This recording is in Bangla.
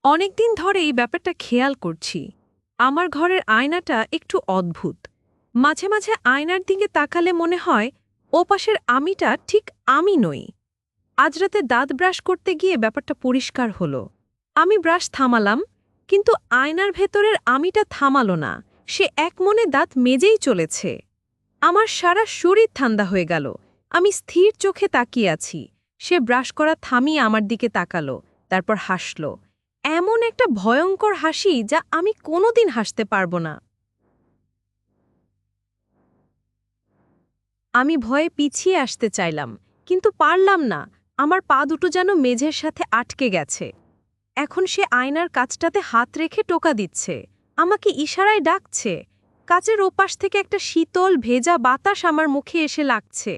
অনেকদিন ধরে এই ব্যাপারটা খেয়াল করছি। আমার ঘরের আয়নাটা একটু অদ্ভুত। মাঝে মাঝে আয়নার দিকে তাকালে মনে হয় ওপাশের আমিটা ঠিক আমি নই। আজ রাতে দাঁত ব্রাশ করতে গিয়ে ব্যাপারটা পরিষ্কার হলো। আমি ব্রাশ থামালাম, কিন্তু আয়নার ভেতরের আমিটা থামালো না। সে একমনে দাঁত মেজেই চলেছে। আমার সারা শরীর ঠান্ডা হয়ে গেল। আমি স্থির চোখে তাকিয়ে আছি। সে ব্রাশ করা থামিয়ে আমার দিকে তাকালো, তারপর হাসল। এমন একটা ভয়ঙ্কর হাসি যা আমি কোনোদিন হাসতে পারবো না। আমি ভয়ে পিছিয়ে আসতে চাইলাম, কিন্তু পারলাম না। আমার পা দুটো যেন মেঝের সাথে আটকে গেছে। এখন সে আয়নার কাচটাতে হাত রেখে টোকা দিচ্ছে, আমাকে ইশারায় ডাকছে। কাচের ওপাশ থেকে একটা শীতল ভেজা বাতাস আমার মুখে এসে লাগছে।